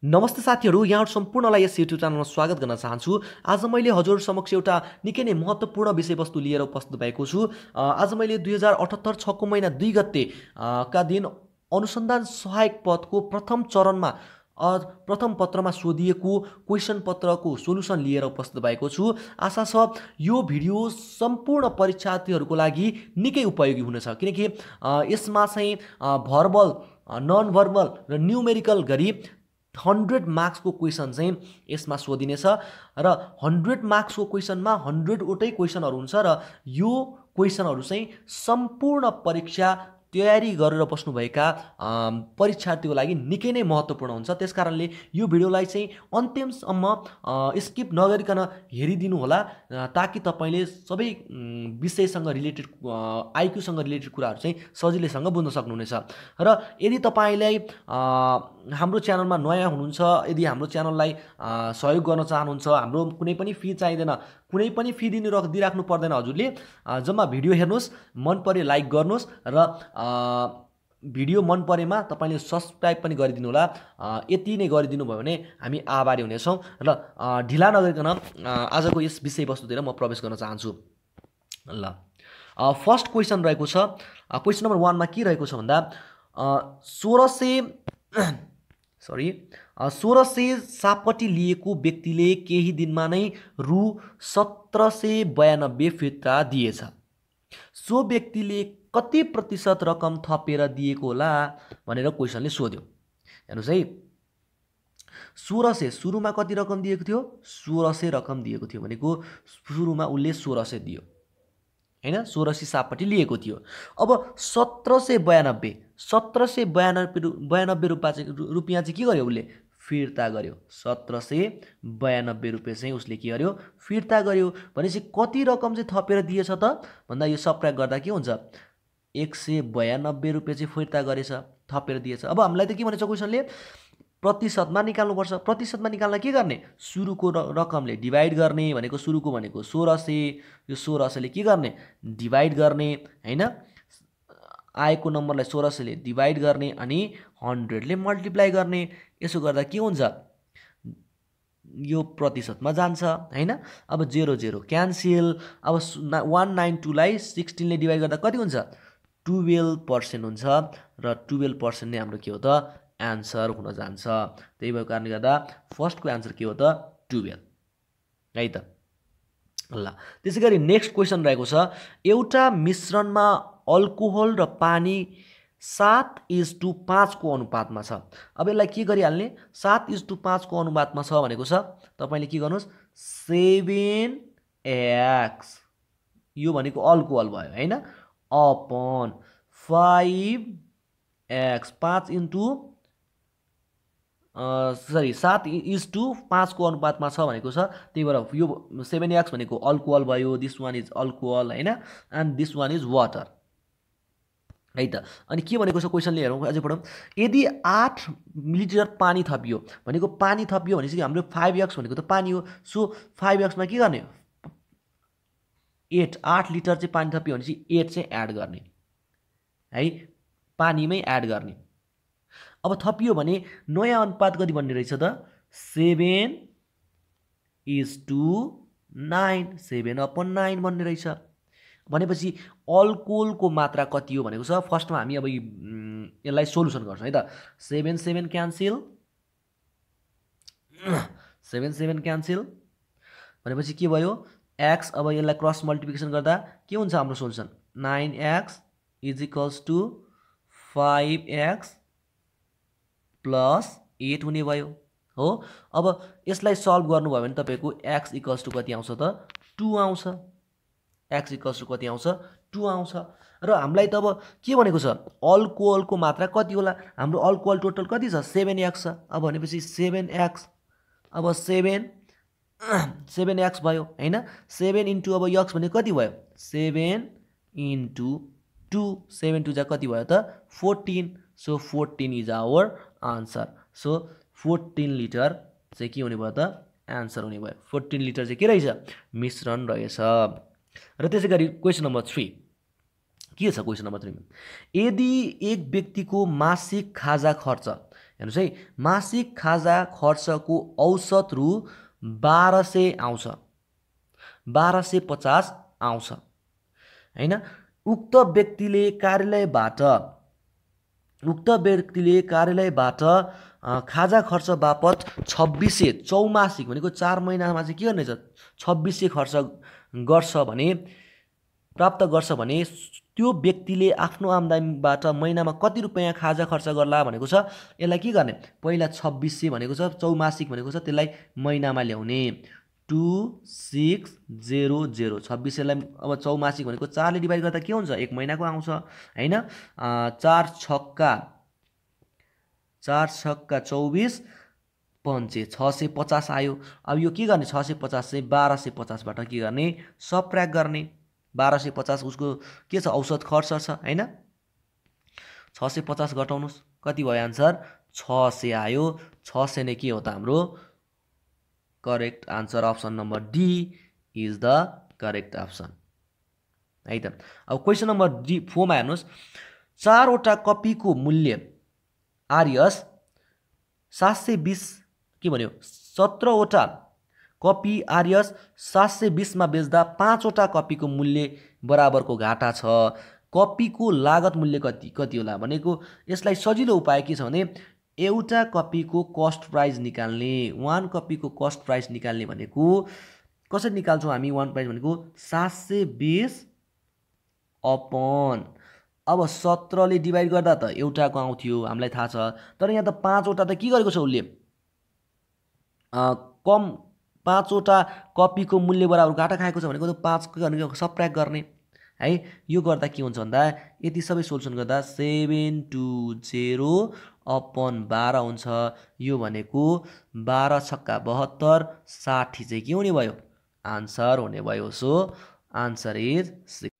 नमस्ते साथीहरू, यहाँहरू सम्पूर्णलाई यस युट्युब च्यानलमा स्वागत गर्न चाहन्छु। आज मैले हजुर समक्ष एउटा निकै नै महत्त्वपूर्ण विषयवस्तु लिएर उपस्थित भएको छु। आज मैले 2078 6 महिना 2 गते का दिन अनुसन्धान सहायक पदको प्रथम चरणमा प्रथम पत्रमा सोधिएको क्वेसन पत्रको सोलुसन लिएर उपस्थित भएको छु। आशा छ यो भिडियो सम्पूर्ण परीक्षार्थीहरूको लागि निकै उपयोगी हुनेछ, किनकि यसमा चाहिँ भर्बल, नन भर्बल र न्युमेरिकल गरी 100 मार्क्सको क्वेसन चाहिँ यसमा सोधिनेछ र 100 मार्क्सको क्वेसनमा 100 वटै क्वेसनहरू हुन्छ र यो क्वेसनहरू चाहिँ सम्पूर्ण परीक्षा तयारी गरेर बस्नुभएका परीक्षार्थीको लागि निकै नै महत्त्वपूर्ण हुन्छ। त्यसकारणले यो भिडियोलाई चाहिँ अन्तिमसम्म स्किप नगरिकन हेरिदिनु होला, ताकि तपाईले सबै विषयसँग रिलेटेड आइक्यूसँग रिलेटेड कुराहरू चाहिँ सजिलैसँग बुझ्न सक्नुहुनेछ। र यदि तपाईलाई हाम्रो च्यानलमा नयाँ हुनुहुन्छ, यदि हाम्रो च्यानललाई सहयोग गर्न चाहनुहुन्छ, हाम्रो कुनै पनि फी चाहिँदैन, कुनै पनि फी दिइराख्नु पर्दैन। हजुरले जम्मा भिडियो हेर्नुहोस्, मन परे लाइक गर्नुहोस् र भिडियो मन परेमा तपाईले सब्स्क्राइब पनि गरिदिनु होला। यति नै गरिदिनु भयो भने हामी आभारी हुनेछौँ। र ढिला नगरिकन आजको यस विषयवस्तुतिर म प्रवेश गर्न चाहन्छु। ल, फर्स्ट क्वेसन रहेको छ। क्वेसन नम्बर 1 मा के रहेको छ भन्दा 1660 लिएको व्यक्तिले केही दिनमा नै रु 1792 फिर्ता दिएछ। सो व्यक्तिले कति प्रतिशत रकम थपेर दिएको होला भनेर क्वेसनले सोध्यो। हेर्नुहोस् है, 1600 सुरुमा कति रकम दिएको थियो? 1600 रकम दिएको थियो भनेको सुरुमा उसले 1600 दियो हैन, 1660 लिएको थियो। अब 1792 रुपियाँ चाहिँ के गर्यो? उसले फिर्ता गर्यो। 1792 रुपियाँ चाहिँ उसले के गर्यो? फिर्ता गर्यो। भनेपछि कति रकम चाहिँ थपेर दिएछ त भन्दा यो सबट्र्याक्ट गर्दा के हुन्छ? 192 रुपियाँ चाहिँ फिर्ता गरेछ, थपेर दिएछ। अब हामीलाई त के भनेछ क्वेसनले? प्रतिशतमा निकाल्नुपर्छ। प्रतिशतमा निकाल्न के गर्ने? सुरुको रकमले डिभाइड गर्ने भनेको, सुरुको भनेको 1600, यो 1600 ले के गर्ने? डिभाइड गर्ने हैन, आएको नम्बरलाई 1600 ले डिभाइड गर्ने अनि 100 ले मल्टिप्लाई गर्ने। यसो गर्दा के हुन्छ? यो प्रतिशतमा जान्छ हैन। अब 00 क्यान्सल। अब 192 लाई 16 ले डिभाइड गर्दा कति हुन्छ? 12% हुन्छ र 12% नै हाम्रो के हो त? एन्सर हुन जान्छ। त्यही भएको कारणले गर्दा फर्स्टको एन्सर के हो त? 12 है त। ल, त्यसैगरी नेक्स्ट क्वेसन रहेको छ। एउटा मिश्रणमा अल्कोहल र पानी 7:5 को अनुपातमा छ। अब यसलाई के गरिहाल्ने? 7:5 को अनुपातमा छ भनेको छ। तपाईले के गर्नुहोस्? 7x, यो भनेको अल्कोहल भयो हैन, अपन 5x, 7:5 को अनुपातमा छ भनेको छ। त्यही भएर यो 7x भनेको अल्कोहल भयो, दिस वान इज अल्कोहल हैन, and this one is water है त। अनि के भनेको छ क्वेसनले? हेरौँ, अझै पढौँ। यदि 8 लिटर पानी थपियो भनेको, पानी थपियो भनेपछि हाम्रो 5x भनेको त पानी हो। सो 5x मा के गर्ने? 8 लिटर चाहिँ पानी थपियो भनेपछि 8 चाहिँ एड गर्ने है, पानीमै एड गर्ने। अब थपियो भने नयाँ अनुपात कति बन्ने रहेछ त? 7:9, 7/9 बन्ने रहेछ। भनेपछि अल्कोहलको मात्रा कति हो भनेको छ। फर्स्टमा हामी अब यसलाई सोलुसन गर्छौँ है त। 7 क्यान्सल, 7 क्यान्सल भनेपछि के भयो? x। अब यसलाई क्रस मल्टिप्लिकेसन गर्दा के हुन्छ हाम्रो सोलुसन? 9x = 5x + 8 हुने भयो हो। अब यसलाई सल्भ गर्नुभयो भने तपाईको x = कति आउँछ त? 2 आउँछ। x = कति आउँछ? 2 आउँछ। र हामीलाई त अब के भनेको छ? अल्कोहलको मात्रा कति होला? हाम्रो अल्कोहल टोटल कति छ? 7x छ। अब भनेपछि 7x, अब 7x भयो हैन। 7 * अब x भने कति भयो? 7 * 2, 7 2 जा कति भयो त? 14। So 14 is our answer. So 14 litre चाहिँ के हुने भयो त? एन्सर हुने भयो। 14 लिटर चाहिँ के रहेछ? मिश्रण रहेछ। र त्यसैगरी क्वेसन नम्बर 3 के छ? क्वेसन नम्बर 3 मा यदि एक व्यक्तिको मासिक खाजा खर्च हेर्नुहोस् है, मासिक खाजा खर्चको औसत रु 1200 आउँछ, 1250 आउँछ हैन। उक्त व्यक्तिले कार्यालयबाट खाजा खर्च बापत 2600 चौमासिक भनेको 4 महिनामा चाहिँ के गर्ने छ 2600 खर्च गर्छ भने प्राप्त गर्छ भने त्यो व्यक्तिले आफ्नो आम्दानीबाट महिनामा कति रुपैयाँ खाजा खर्च गर्ला भनेको छ। यसलाई के गर्ने, पहिला 2600 भनेको छ, चौमासिक भनेको छ, त्यसलाई महिनामा ल्याउने 2600, 2600लाई अब चौमासिक भनेको 4 ले डिभाइड गर्दा के हुन्छ, 1 महिनाको आउँछ हैन। 4 छक्का 24 पञ्चे 650 आयो। अब यो के गर्ने, 650 चाहिँ 1250 बाट के गर्ने, सबट्र्याक्ट गर्ने। 1250 उसको के छ, औसत खर्च छ हैन। 650 घटाउनुस्, कति भयो आन्सर, 600 आयो। 600 नै के हो त हाम्रो correct answer, option number D is the correct option है त। अब क्वेसन नम्बर 4 मा हेर्नुस्, 4 वटा कपीको मूल्य आरएस 720 के भन्यो, 17 वटा कपी आरएस 720 मा बेच्दा 5 वटा कपीको मूल्य बराबरको घाटा छ। कपीको लागत मूल्य कति होला भनेको, यसलाई सजिलो उपाय के छ भने एउटा कपीको कस्ट प्राइस निकाल्ने। 1 कपीको कस्ट प्राइस निकाल्ने भनेको कसरी निकाल्छौँ हामी, 1 प्राइस भनेको 720 अपन, अब 17 ले डिभाइड गर्दा त एउटाको आउँथ्यो हामीलाई थाहा छ, तर यहाँ त 5 वटा त के गरेको छ उसले, कम 5 वटा कपीको मूल्य बराबर घाटा खाएको छ भनेको त 5 के गर्ने, सबट्र्याक्ट गर्ने है। यो गर्दा के हुन्छ भन्दा यति सबै सोल्युसन गर्दा 720 अपन 12 हुन्छ। यो भनेको 12 छक्का 72, 60 चाहिँ के हुने भयो, आन्सर हुने भयो। So answer is 6।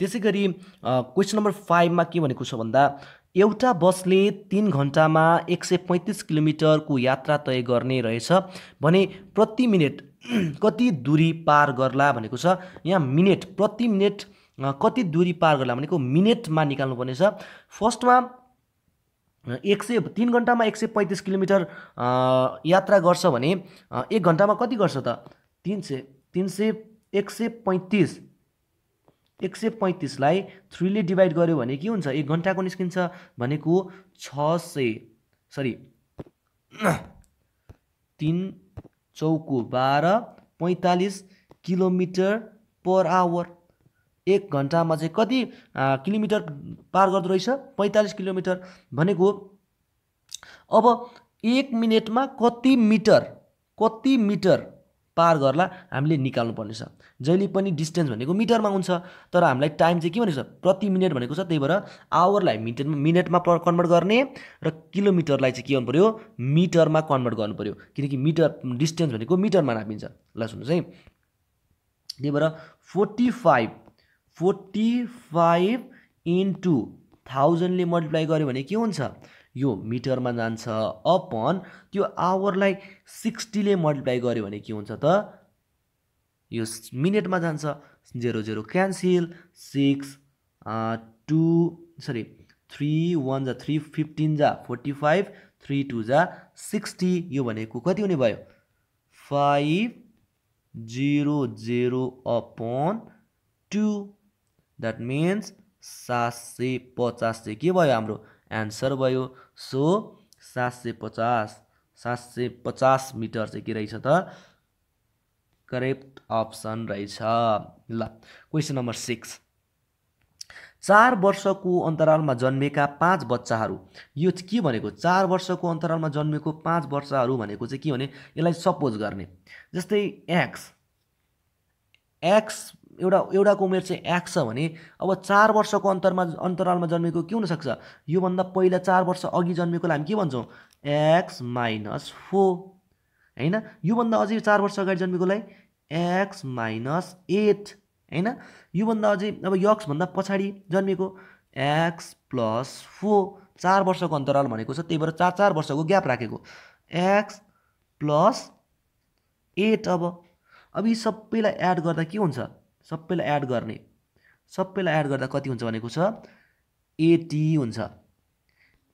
त्यसै गरी क्वेसन नम्बर 5 मा के भनेको छ भन्दा एउटा बसले 3 घण्टामा 135 किलोमिटरको यात्रा तय गर्ने रहेछ भने प्रति मिनेट कति दूरी पार गर्ला भनेको छ। यहाँ मिनेट, प्रति मिनेट कति दूरी पार गर्ला भनेको मिनेटमा निकाल्नु पर्ने छ। फर्स्टमा 3 घण्टामा 135 किलोमिटर यात्रा गर्छ भने 1 घण्टामा कति गर्छ त, 135 लाई 3 ले डिभाइड गर्यो भने के हुन्छ, 1 घण्टाको निस्किन्छ भनेको 3 चौको 12, 45 किलोमिटर पर आवर। 1 घण्टामा चाहिँ कति किलोमिटर पार गर्दो रहेछ, 45 किलोमिटर भनेको अब 1 मिनेटमा कति मिटर पार गर्ला हामीले निकाल्नु पर्ने छ। जहिले पनि डिस्टेन्स भनेको मिटरमा हुन्छ, तर हामीलाई टाइम चाहिँ के भनेको छ, प्रति मिनेट भनेको छ, त्यही भएर आवरलाई मिनेटमा कन्भर्ट गर्ने र किलोमिटरलाई चाहिँ के गर्नु पर्यो, मिटरमा कन्भर्ट गर्नु पर्यो, किनकि मिटर डिस्टेन्स भनेको मिटरमा नापिन्छ। ल सुन्नुहोस् है, त्यही भएर 45 इन्टु 1000 ले मल्टिप्लाई गर्यो भने के हुन्छ, यो मिटरमा जान्छ, अपन त्यो आवरलाई 60 ले मल्टिप्लाई गर्यो भने के हुन्छ त, यो मिनेटमा जान्छ। 0 क्यान्सिल, 3 1 जा 3, 15 जा 45, 3 2 जा 60, यो भनेको कति हुने भयो, 500 अपन 2, द्याट मिन्स 750 चाहिँ के भयो, हाम्रो एन्सर भयो। सो 750 मिटर चाहिँ के रहेछ त, करेक्ट अप्सन रहेछ। ल क्वेसन नम्बर 6, 4 वर्षको अन्तरालमा जन्मेका 5 बच्चाहरू, यो के भनेको, 4 वर्षको अन्तरालमा जन्मेको 5 वर्षहरू भनेको चाहिँ के भने, यसलाई सपोज गर्ने, जस्तै एक्स एउटाको उमेर चाहिँ एक्स छ भने अब 4 वर्षको अन्तरालमा जन्मेको के हुनसक्छ, योभन्दा पहिला 4 वर्ष अघि जन्मेकोलाई हामी के भन्छौँ, x - 4 हैन। योभन्दा अझै 4 वर्ष अगाडि जन्मेकोलाई x - 8 हैन। योभन्दा अझै अब यक्स भन्दा पछाडि जन्मेको x + 4, 4 वर्षको अन्तराल भनेको छ, त्यही भएर 4 वर्षको ग्याप राखेको, x + 8। अब यी सबैलाई एड गर्दा के हुन्छ, सबैलाई एड गर्दा कति हुन्छ भनेको छ, 80 हुन्छ।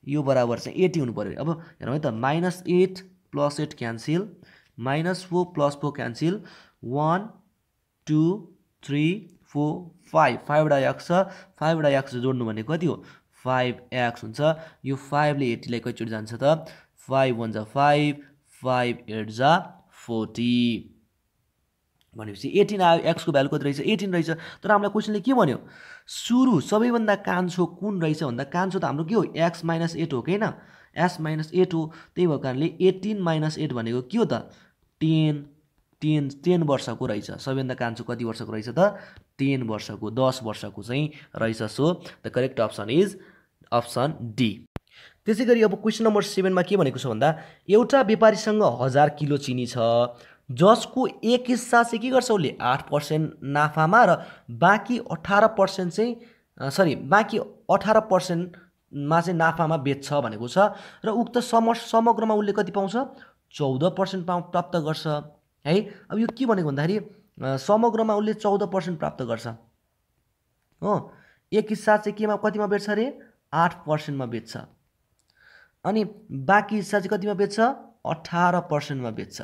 यो बराबर चाहिँ 80 हुनु पर्यो। अब हेरौँ है त, -8 + 8 क्यान्सिल, -4 + 4 क्यान्सिल, 1 2 3 4 5, 5 वटा x छ, 5 वटा x जोड्नु भने कति हो 5x हुन्छ। यो 5 ले 80 लाई कतिचोटि जान्छ त 5 1 जा 5, 5 8 जा 40 भनेपछि 18 आयो। x को भ्यालु कति रहेछ 18 रहेछ। तर हामीलाई क्वेशनले के भन्यो, सुरु सबैभन्दा कान्छो कुन रहेछ भन्दा कान्छो त हाम्रो के हो x - 8 हो कि हैन, s - 8 हो। त्यही भएको कारणले 18 - 8 भनेको के हो त 10 वर्षको रहेछ। सबैभन्दा कान्छो कति वर्षको रहेछ त 10 वर्षको, 10 वर्षको चाहिँ रहेछ। So the correct option is option D. त्यसै गरी अब क्वेशन नम्बर 7 मा के भनेको छ भन्दा एउटा व्यापारीसँग 1000 किलो चिनी छ, जसको एक हिस्सा चाहिँ के गर्छ उसले 8% नाफामा र बाँकी 18% चाहिँ बाँकी 18% मा चाहिँ नाफामा बेच्छ भनेको छ र उक्त समग्रमा उसले कति पाउँछ 14% प्राप्त गर्छ है। अब यो के भनेको भन्दाखेरि समग्रमा उसले 14% प्राप्त गर्छ हो। एक हिस्सा चाहिँ केमा कतिमा बेच्छ रे 8% मा बेच्छ, अनि बाँकी हिस्सा चाहिँ कतिमा बेच्छ 18% मा बेच्छ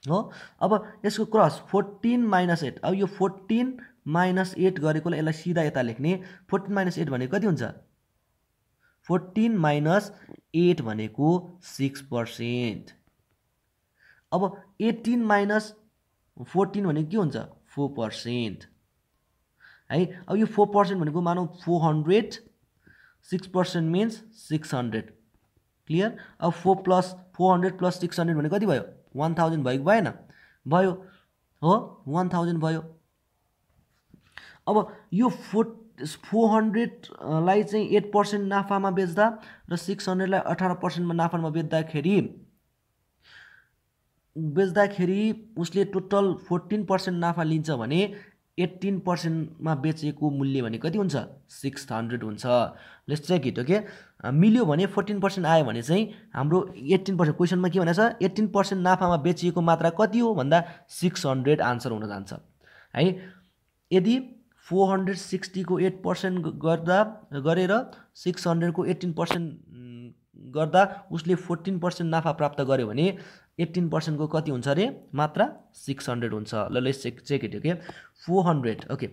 हो। अब यसको क्रस 14 - 8, अब यो 14 - 8 गरेकोले यसलाई सिधा यता लेख्ने, 14 - 8 भनेको कति हुन्छ 14 - 8 भनेको 6%। अब 18 - 14 भनेको के हुन्छ 4% है। अब यो 4% भनेको मानौ 400, 6% मिन्स 600 क्लियर। अब 400 + 600 भनेको कति भयो 1000 भयो कि भएन, भयो हो 1000 भयो। अब यो 400 लाई चाहिँ 8% नाफामा बेच्दा र 600 लाई 18% मा नाफामा बेच्दाखेरि उसले टोटल 14% नाफा लिन्छ भने 18% मा बेचेको मूल्य भने कति हुन्छ 600 हुन्छ। Let's check it okay. मिल्यो भने 14% आयो भने चाहिँ हाम्रो 18%, क्वेशनमा के भनेको छ 18% नाफामा बेचिएको मात्रा कति हो भन्दा 600 आन्सर हुन जान्छ है। यदि 460 को 8% गरेर 600 को 18% गर्दा उसले 14% नाफा प्राप्त गर्यो भने 18% को कति हुन्छ रे मात्रा 600 हुन्छ। ल let's check it okay. 400 okay,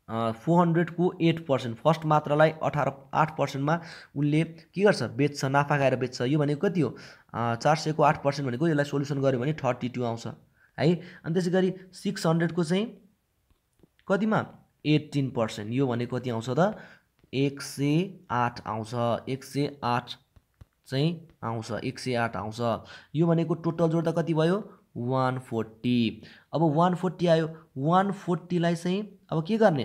400 को 8%, फर्स्ट मात्रालाई 8% मा उसले के गर्छ बेच्छ, नाफा खाएर बेच्छ। यो भनेको कति हो 400 को 8% भनेको यसलाई सोल्युसन गर्यो भने 32 आउँछ है। अनि त्यसै गरी 600 को चाहिँ कतिमा 18%, यो भनेको कति आउँछ त 108 आउँछ, 108 चाहिँ आउँछ, 108 आउँछ। यो भनेको टोटल जोड्दा कति भयो 140। अब 140 आयो, 140 लाई चाहिँ अब के गर्ने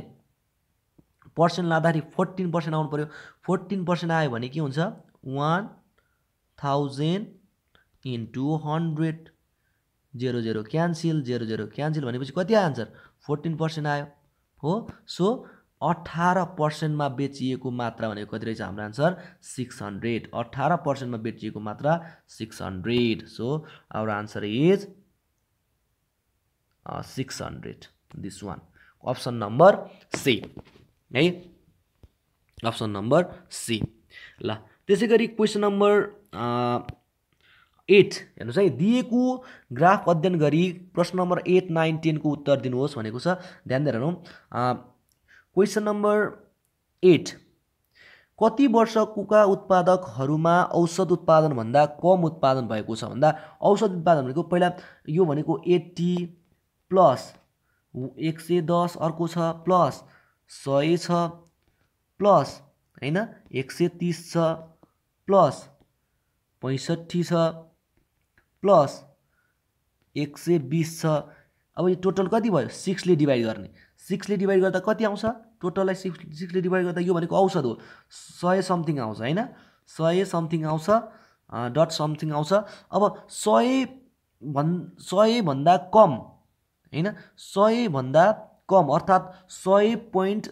पर्सेन्ट लाँदाखेरि 14% आउनु पर्यो। 14% आयो भने के हुन्छ 1000 इन्टु 100, 00 क्यान्सिल, 00 क्यान्सिल भनेपछि कति आयो आन्सर 14% आयो हो। सो 18% मा बेचिएको मात्रा भनेको कति रहेछ हाम्रो आन्सर 600। 18% मा बेचिएको मात्रा 600। So our answer is 600, this one, option number C है, अप्सन नम्बर सी। ल त्यसै गरी क्वेसन नम्बर 8 हेर्नुहोस् है, दिएको ग्राफ अध्ययन गरी प्रश्न नम्बर 8, 9, 10 को उत्तर दिनुहोस् भनेको छ। ध्यान दिएर हेरौँ। क्वेसन नम्बर 8, कति वर्षका उत्पादकहरूमा औसत उत्पादन भन्दा कम उत्पादन भएको छ भन्दा औसत उत्पादन भनेको पहिला यो भनेको 80 प्लस 110 अर्को छ प्लस 100 छ प्लस हैन 130 छ प्लस 65 छ प्लस 120 छ। अब यो टोटल कति भयो 6 ले डिभाइड गर्ने, 6 ले डिभाइड गर्दा कति आउँछ टोटललाई 6 ले डिभाइड गर्दा यो भनेको औसत हो 100 समथिङ आउँछ हैन, 100 समथिङ आउँछ, डट समथिङ आउँछ। अब 100 भन्दा कम हैन, 100 भन्दा कम अर्थात् 100 पोइन्ट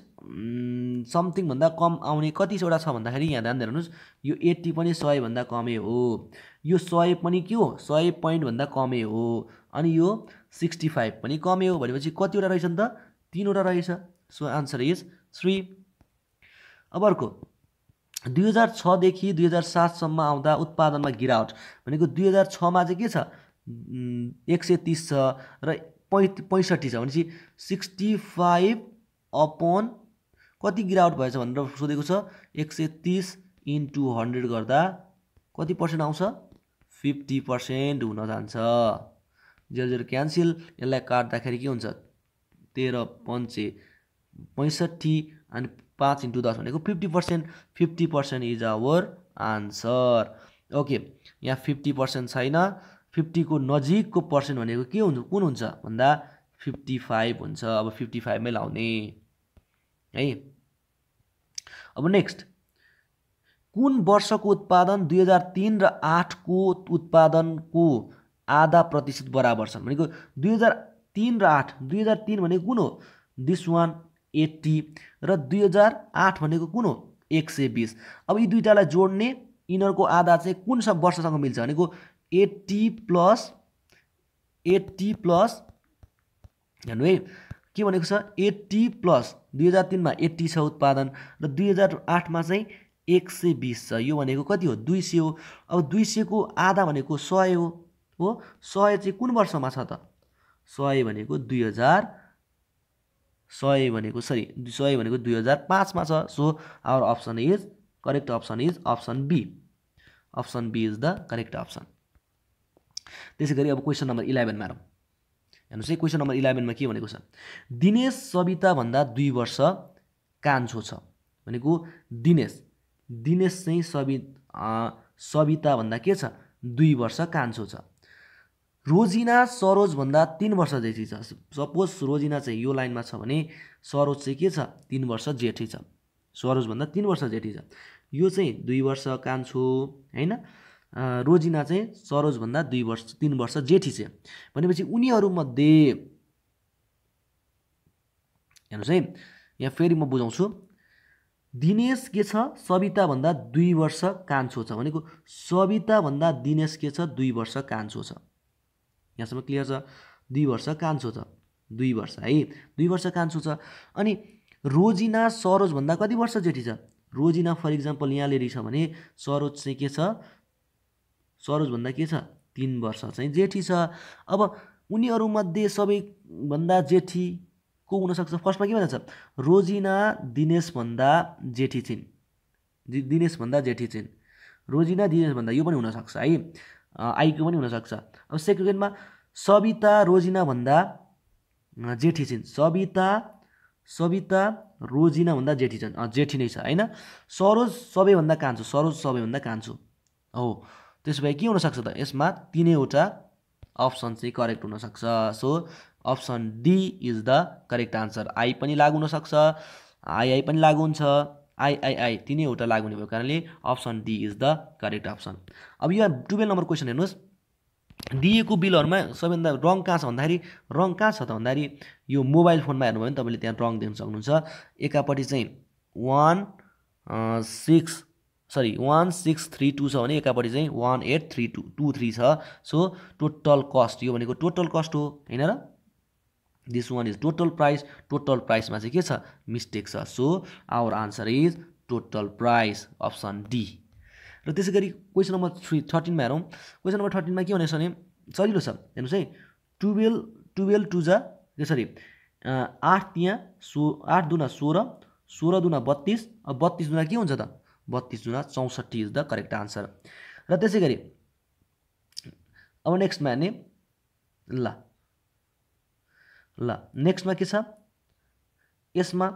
समथिङ भन्दा कम आउने कतिवटा छ भन्दाखेरि यहाँ ध्यान दिएर हेर्नुहोस्, यो 80 पनि 100 भन्दा कमै हो, यो 100 पनि के हो 100 पोइन्ट भन्दा कमै हो, अनि यो 65 पनि कमै हो भनेपछि कतिवटा रहेछ नि त 3 वटा रहेछ। So answer is 3। अब अर्को 2006 देखि 2007 सम्म आउँदा उत्पादनमा गिरावट भनेको 2006 मा चाहिँ के छ 130 छ र 65 छ भनेपछि 65 अपॉन कति गिरावट भएछ भनेर सोधेको छ 130 * 100 गर्दा कति पर्सेन्ट आउँछ 50% हुन जान्छ 0 क्यान्सल यसलाई काट्दाखेरि के हुन्छ 13 5 65 अनि 5 * 10 भनेको 50%। 50% इज आवर आन्सर। ओके यहाँ 50% छैन 50 को नजिकको पर्सेन्ट भनेको के हुन्छ कुन हुन्छ भन्दा 55 हुन्छ। अब 55 मै लाउने है। अब नेक्स्ट कुन वर्षको उत्पादन 2003 र 8 को उत्पादनको आधा प्रतिशत बराबर छन् भनेको 2003 र 8 2003 भनेको कुन हो दिस वान 80 र 2008 भनेको कुन हो 120। अब यी दुईटालाई जोड्ने यिनीहरूको आधा चाहिँ कुन सब वर्षसँग मिल्छ भनेको 80 प्लस हेर्नु है के भनेको छ 80 प्लस 2003 मा 80 छ उत्पादन र 2008 मा चाहिँ 120 छ। यो भनेको कति हो 200 हो। अब 200 को आधा भनेको 100 हो 100 चाहिँ कुन वर्षमा छ त 100 भनेको 2005 मा छ। So our option is correct option is option B. Option B is the correct option. त्यसैगरी अब क्वेशन नम्बर 11 मा हेर्नुस् है। क्वेशन नम्बर 11 मा के भनेको छ दिनेश सविता भन्दा 2 वर्ष कान्छो छ भनेको दिनेश चाहिँ सविता भन्दा के छ 2 वर्ष कान्छो छ। रोजिना सरोज भन्दा 3 वर्ष जेठी छ। सपोज रोजिना चाहिँ यो लाइनमा छ भने सरोज चाहिँ के छ 3 वर्ष जेठी छ। सरोज भन्दा 3 वर्ष जेठी छ। यो चाहिँ 2 वर्ष कान्छो हैन। रोजिना चाहिँ सरोज भन्दा 3 वर्ष जेठी छ भनेपछि उनीहरू मध्ये हेर्नुस् है यहाँ फेरि म बुझाउँछु। दिनेश के छ सविता भन्दा 2 वर्ष कान्छो छ भनेको सविता भन्दा दिनेश के छ 2 वर्ष कान्छो छ। यहाँसम्म क्लियर छ 2 वर्ष कान्छो छ 2 वर्ष है 2 वर्ष कान्छो छ। अनि रोजिना सरोज भन्दा कति वर्ष जेठी छ रोजिना फर इक्जाम्पल यहाँ लिएर छ भने सरोज चाहिँ के छ सरोज भन्दा के छ 3 वर्ष चाहिँ जेठी छ। अब उनीहरू मध्ये सबै भन्दा जेठी को हुन सक्छ फर्स्टमा के भन्छ रोजिना दिनेश भन्दा जेठी छिन् रोजिना दिनेश भन्दा यो पनि हुन सक्छ है आइको पनि हुन सक्छ। अब सेकेन्डमा सविता रोजिना भन्दा जेठी छिन् सविता रोजिना भन्दा जेठी छन् जेठी नै छ हैन। सरोज सबैभन्दा कान्छो हो त्यसो भए के हुन सक्छ त यसमा तीनैवटा अप्सन चाहिँ करेक्ट हुन सक्छ। So option D is the correct answer. I पनि लागु हुन सक्छ आई पनि लागु हुन्छ आई तीनैवटा लागु हुने भएको कारणले option D is the correct option. अब यो 12 नम्बर क्वेसन हेर्नुस् दिएको बिलहरुमा सबैभन्दा रङ कहाँ छ भन्दाखेरि रङ कहाँ छ त भन्दाखेरि यो मोबाइल फोनमा हेर्नु भयो भने तपाईले त्यहाँ रङ देख्न सक्नुहुन्छ। एकापट्टि चाहिँ 1632 छ भने एकापट्टि चाहिँ 183223 छ। सो टोटल कस्ट यो भनेको टोटल कस्ट हो हैन र दिस वान इज टोटल प्राइसमा चाहिँ के छ मिस्टेक छ। So our answer is total price option D. र त्यसैगरी क्वेसन नम्बर 13 मा हेरौँ। क्वेसन नम्बर 13 मा के भनेछ भने सजिलो छ हेर्नुस् है 12 टु जा सरी 8 त्यहाँ 8 दुना 16 16 दुना 32 अब 32 दुना के हुन्छ त 32 दुना 64 इज द करेक्ट आन्सर। र त्यसैगरी अब नेक्स्टमा हेर्ने ल नेक्स्टमा के छ यसमा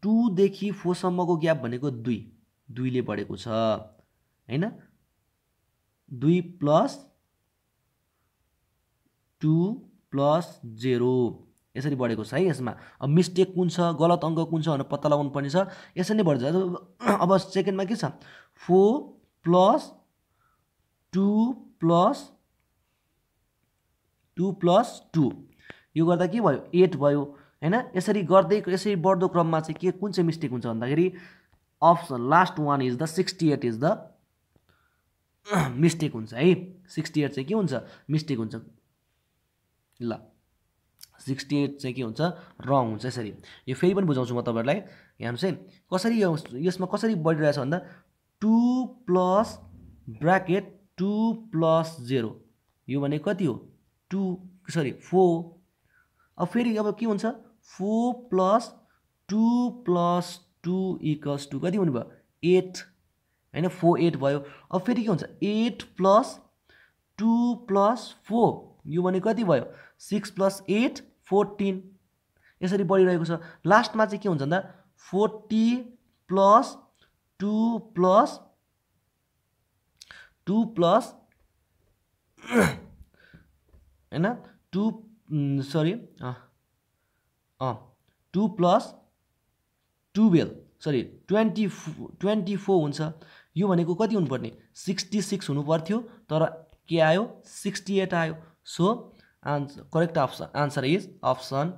2 देखि 4 सम्मको ग्याप भनेको 2 ले बढेको छ हैन 2 + 2 + 0 यसरी बढेको छ है। यसमा अब मिस्टेक कुन छ गलत अंक कुन छ भनेर पत्ता लगाउनु पर्ने छ। यसरी नै बढ्छ। अब सेकेन्डमा के छ 4 + 2 + 2 यो गर्दा के भयो 8 भयो हैन। यसरी गर्दै यसरी बढ्दो क्रममा चाहिँ के कुन चाहिँ मिस्टेक हुन्छ भन्दाखेरि option last one is the 68 is the mistake हुन्छ है। 68 चाहिँ के हुन्छ मिस्टेक हुन्छ। ल 68 चाहिँ के हुन्छ रङ हुन्छ। यसरी यो फेरि पनि बुझाउँछु म तपाईहरुलाई। यहाँ चाहिँ कसरी यसमा कसरी बढिरहेछ भन्दा 2 प्लस ब्र्याकेट 2 प्लस 0 यो भने कति हो 4। अब फेरि अब के हुन्छ 4 प्लस 2 प्लस 2 इक्वल्स टु कति हुने भयो 8 हैन 4 8 भयो। अब फेरि के हुन्छ 8 प्लस 2 प्लस 4 यो भने कति भयो 6 प्लस 8 14 यसरी बढिरहेको छ। लास्टमा चाहिँ के हुन्छ भन्दा 40 प्लस 2 प्लस हैन 2 सरी 2 प्लस 12 सरी 24 हुन्छ। यो भनेको कति हुनुपर्ने 66 हुनु पर्थ्यो तर के आयो 68 आयो। So answer correct answer is option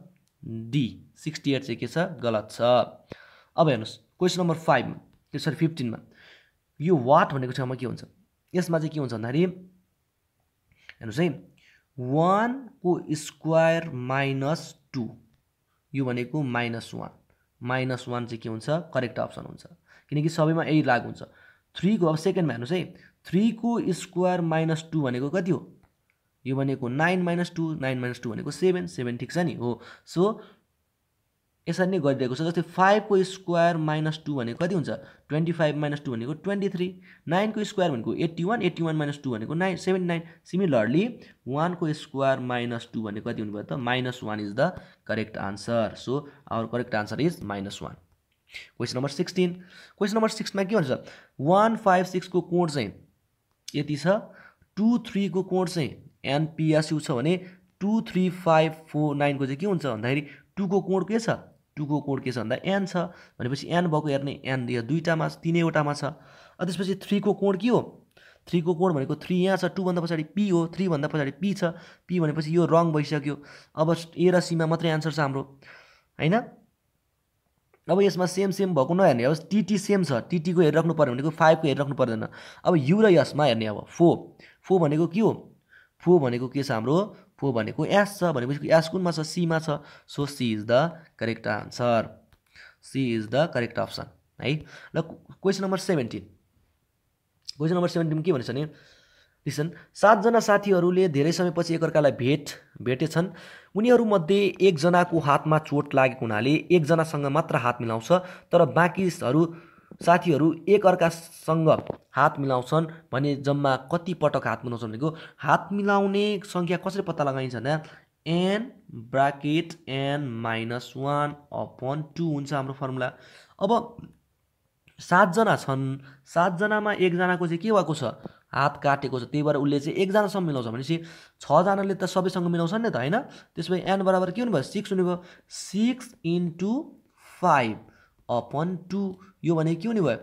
D 68 चाहिँ के छ गलत छ। अब हेर्नुस् क्वेशन नम्बर 5 मा सरी 15 मा यो वाट भनेको ठाउँमा के हुन्छ यसमा चाहिँ के हुन्छ भन्दाखेरि हेर्नुस् है 1 को स्क्वायर माइनस 2 यो भनेको -1 -1 चाहिँ के हुन्छ करेक्ट अप्सन हुन्छ किनकि सबैमा यही लागु हुन्छ। 3 को अब सेकेन्डमा हेर्नुस् है 3 को स्क्वायर माइनस 2 भनेको कति हो यो भनेको 9 - 2 9 - 2 भनेको 7 ठिक छ नि हो। सो यसरी नै गरिरहेको छ। जस्तै 5 को स्क्वायर माइनस 2 भनेको कति हुन्छ 25 - 2 भनेको 23 9 को स्क्वायर भनेको 81 81 - 2 भनेको 79। सिमिलरली 1 को स्क्वायर माइनस 2 भनेको कति हुने भयो त -1 is the correct answer. So our correct answer is -1। Question number 16 question number 6 मा के भन्छ 1 5 6 को कोण चाहिँ यति छ 2 3 को कोण चाहिँ NPSU छ भने 2 3 5 4 9 को चाहिँ के हुन्छ भन्दाखेरि 2 को कोण के छ 2 को कोण के छ भन्दा n छ भनेपछि n भएको हेर्ने n यो दुईटामा तीनैवटामा छ। त्यसपछि 3 को कोण के हो 3 को कोण भनेको 3 यहाँ छ 2 भन्दा पछाडी p हो 3 भन्दा पछाडी p छ p भनेपछि यो रङ भइसक्यो। अब a र c मा मात्रै आन्सर छ हाम्रो हैन। अब यसमा सेम भएको नहेर्ने अब tt सेम छ tt को हेरिराख्नु पर्यो भनेको 5 को हेरिराख्नु पर्दैन। अब u र s मा हेर्ने अब 4 भनेको के हो 4 भनेको के छ हाम्रो 4 भनेको s छ भनेपछि s कुनमा छ c मा छ। So c is the correct answer c is the correct option है। ल क्वेशन नम्बर 17 क्वेशन नम्बर 17 के भन्छ नि लिसन 7 जना साथीहरूले धेरै समयपछि एकअर्कालाई भेटेछन्। उनीहरू मध्ये एक जनाको हातमा चोट लागेको हुनाले एक जनासँग मात्र हात मिलाउँछ तर बाँकीहरू साथीहरू एकअर्कासँग हात मिलाउँछन् भने जम्मा कति पटक हात मिलाउँछन् भनेको हात मिलाउने संख्या कसरी पत्ता लगाइन्छ भन्दा n ब्र्याकेट n -1 अपॉन 2 हुन्छ हाम्रो फर्मुला। अब 7 जना छन् 7 जनामा एक जनाको चाहिँ के भएको छ हात काटेको छ त्यही भएर उसले चाहिँ एक जनासँग मिलाउँछ भनेपछि 6 जनाले त सबैसँग मिलाउँछन् नि त हैन। त्यसपछि n बराबर के हुने भयो 6 हुने भयो 6 * 5 अपॉन 2 यो भने के हुने भयो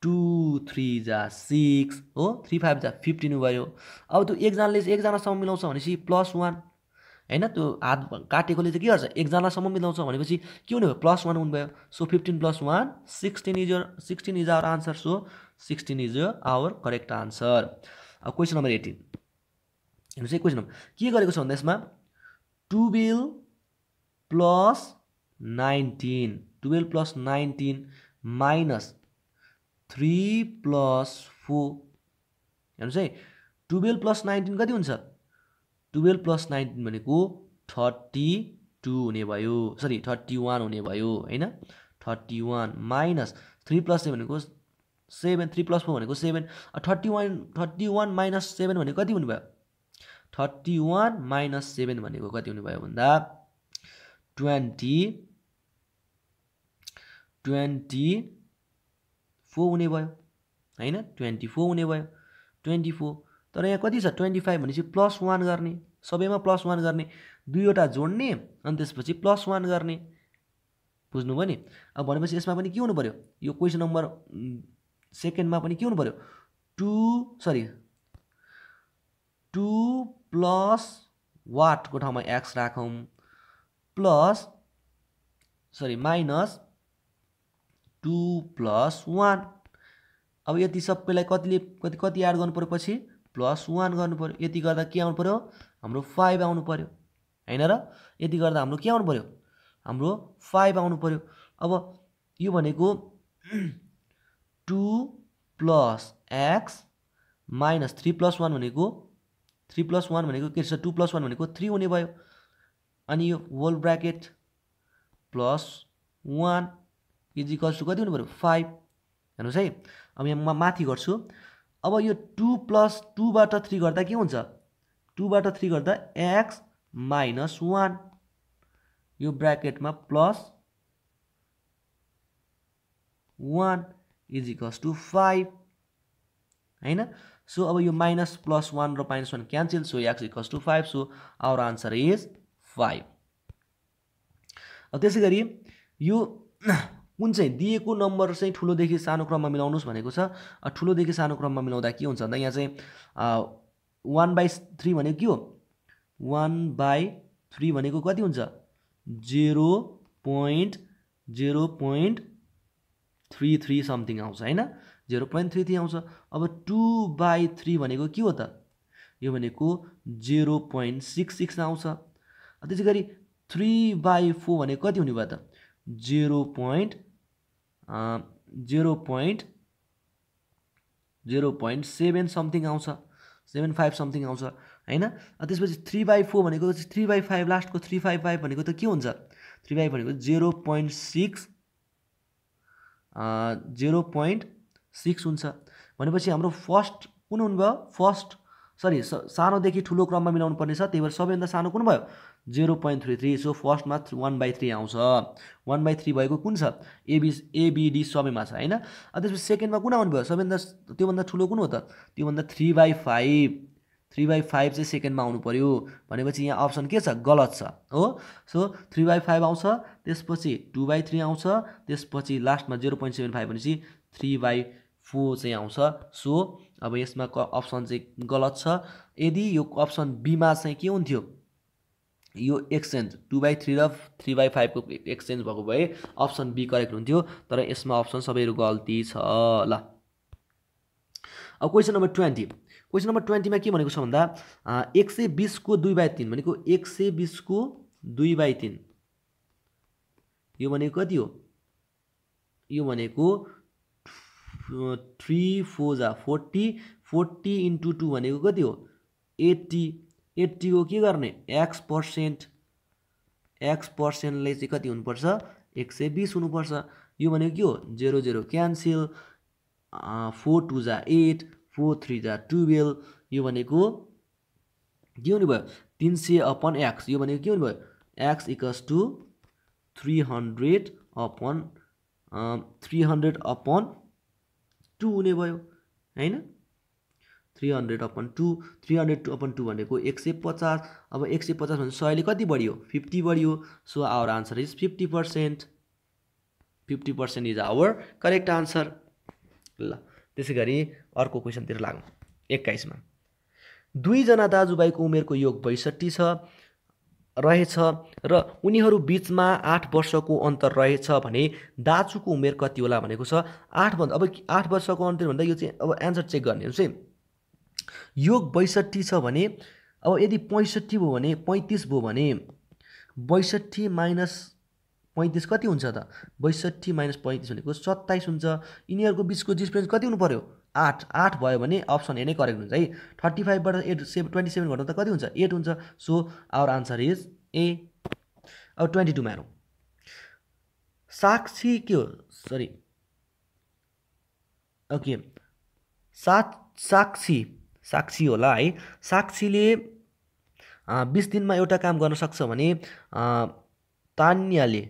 2 3 जा 6 हो 3 5 जा 15 भयो। अब त्यो एक जनाले एक जनासँग मिलाउँछ भनेपछि +1 हैन त्यो हात काटेकोले चाहिँ के गर्छ एक जनासम्म मिलाउँछ भनेपछि के हुने भयो +1 हुने भयो। So 15 + 1 16 is our answer. So 16 is our correct answer. अब क्वेशन नम्बर 18 हेर्नुस् है क्वेशन के गरेको छ भन्दा यसमा 12 + 19 -3 + 4 हेर्नुस् है 12 + 19 कति हुन्छ 12 + 19 भनेको 32 हुने भयो सरी 31 हुने भयो हैन 31 माइनस 3 + 7 भनेको 7 3 + 4 भनेको 7 31 - 7 भनेको कति हुने भयो 31 - 7 भनेको कति हुने भयो भन्दा 24 हुने भयो हैन 24 हुने भयो 24 तर यहाँ कति छ 25 भनेपछि +1 गर्ने सबैमा +1 गर्ने दुईवटा जोड्ने अनि त्यसपछि +1 गर्ने बुझ्नुभयो नि। अब भनेपछि यसमा पनि के हुनु पर्यो यो क्वेशन नम्बर सेकेन्डमा पनि के हुनु पर्यो 2 प्लस वाट को ठाउँमा x राखौं प्लस सरी माइनस 2 + 1 अब यति सबैलाई कति एड गर्नु पर्यो पछि +1 गर्नु पर्यो यति गर्दा के आउनु पर्यो हाम्रो 5 आउनु पर्यो हैन र? यति गर्दा हाम्रो के आउनु पर्यो? हाम्रो 5 आउनु पर्यो। अब यो भनेको 2 + x - 3 + 1 भनेको 3 + 1 भनेको के छ? 2 + 1 भनेको 3 हुने भयो। अनि यो होल ब्र्याकेट +1 = कति हुनु पर्यो? 5। हेर्नुहोस् है, अब यहाँ म माथि गर्छु। अब यो 2 + 2 बाट 3 गर्दा के हुन्छ? 2 बाट 3 गर्दा x - 1 यो ब्र्याकेटमा +1 = 5 हैन? सो अब यो माइनस +1 र -1 cancel, so x = 5, so our answer is 5। त्यसै गरी यो कुन चाहिँ दिएको नम्बर चाहिँ ठुलोदेखि सानो क्रममा मिलाउनुस् भनेको छ। ठुलोदेखि सानो क्रममा मिलाउँदा के हुन्छ भन्दा यहाँ चाहिँ 1/3 भनेको के हो? 1/3 भनेको कति हुन्छ? 0.33 समथिङ आउँछ हैन? 0.33 आउँछ। अब 2/3 भनेको के हो त? यो भनेको 0.66 आउँछ। त्यसै गरी 3/4 भनेको कति हुने भयो त? 0.7 समथिङ आउँछ, 75 समथिङ आउँछ हैन? त्यसपछि 3/4 भनेको 3/5 लास्टको 3/5 भनेको त के हुन्छ? 3/5 भनेको 0.6 हुन्छ। भनेपछि हाम्रो फर्स्ट कुन हुनु भयो? फर्स्ट सानोदेखि ठुलो क्रममा मिलाउनु पर्ने छ, त्यही भएर सबैभन्दा सानो कुन भयो? 0.33। सो फर्स्टमा 1/3 आउँछ। 1/3 भएको कुन छ? ABD सबैमा छ हैन? त्यसपछि सेकेन्डमा कुन आउनु भयो? सबैभन्दा त्योभन्दा ठुलो कुन हो त? त्योभन्दा 3/5। 3/5 चाहिँ सेकेन्डमा आउनु पर्यो। भनेपछि यहाँ अप्सन के छ? गलत छ हो। सो 3/5 आउँछ, त्यसपछि 2/3 आउँछ, त्यसपछि लास्टमा 0.75 भनेपछि 3/4 चाहिँ आउँछ। सो अब यसमा अप्सन चाहिँ गलत छ। यदि यो अप्सन बीमा चाहिँ के हुन्थ्यो? यो एक्सचेन्ज 2/3 र 3/5 को एक्सचेन्ज भएको भए अप्सन बी करेक्ट हुन्थ्यो, तर यसमा अप्सन सबैहरु गल्ती छ। ल अब क्वेशन नम्बर 20। क्वेशन नम्बर 20 मा के भनेको छ भन्दा 120 को 2/3 भनेको 120 को 2/3 यो भनेको कति हो? यो भनेको 3 4 जा 40 40 * 2 भनेको कति हो? 80 80 को के गर्ने? x% ले चाहिँ कति हुनुपर्छ? 120 हुनुपर्छ। यो भनेको के हो? 0 0 क्यान्सल, 4 2 जा 8 4 3 जा 12 यो भनेको के हुने भयो? 300/x। यो भनेको के हुने भयो? x = 300/2 हुने भयो हैन? 300/2 300/2 भनेको 150। अब 150 भने 100 ले कति बढियो? 50 बढियो। So our answer is 50%। 50% is our correct answer. ल त्यसैगरी अर्को क्वेशनतिर लागौं। 21 मा दुई जना दाजुभाइको उमेरको योग 62 छ रहेछ र उनीहरू बीचमा 8 वर्षको अन्तर रहेछ भने दाजुको उमेर कति होला भनेको छ। 8 भन्दा अब 8 वर्षको अन्तर भन्दा यो चाहिँ अब आन्सर चेक गर्ने हुन्छ है। योग 62 छ भने अब यदि 65 भयो भने 35 भयो भने 62 - 35 कति हुन्छ त? 62 - 35 भनेको 27 हुन्छ। यिनीहरूको बीचको डिफरेन्स कति हुनु पर्यो? 8 8 भयो भने अप्सन ए नै करेक्ट हुन्छ है। 35 बाट 27 घटाउँदा कति हुन्छ? 8 हुन्छ। So our answer is A. अब 22 मा हेरौँ। साक्षी के हो? सरी ओके साक्षी होला है। साक्षीले 20 दिनमा एउटा काम गर्न सक्छ भने तान्याले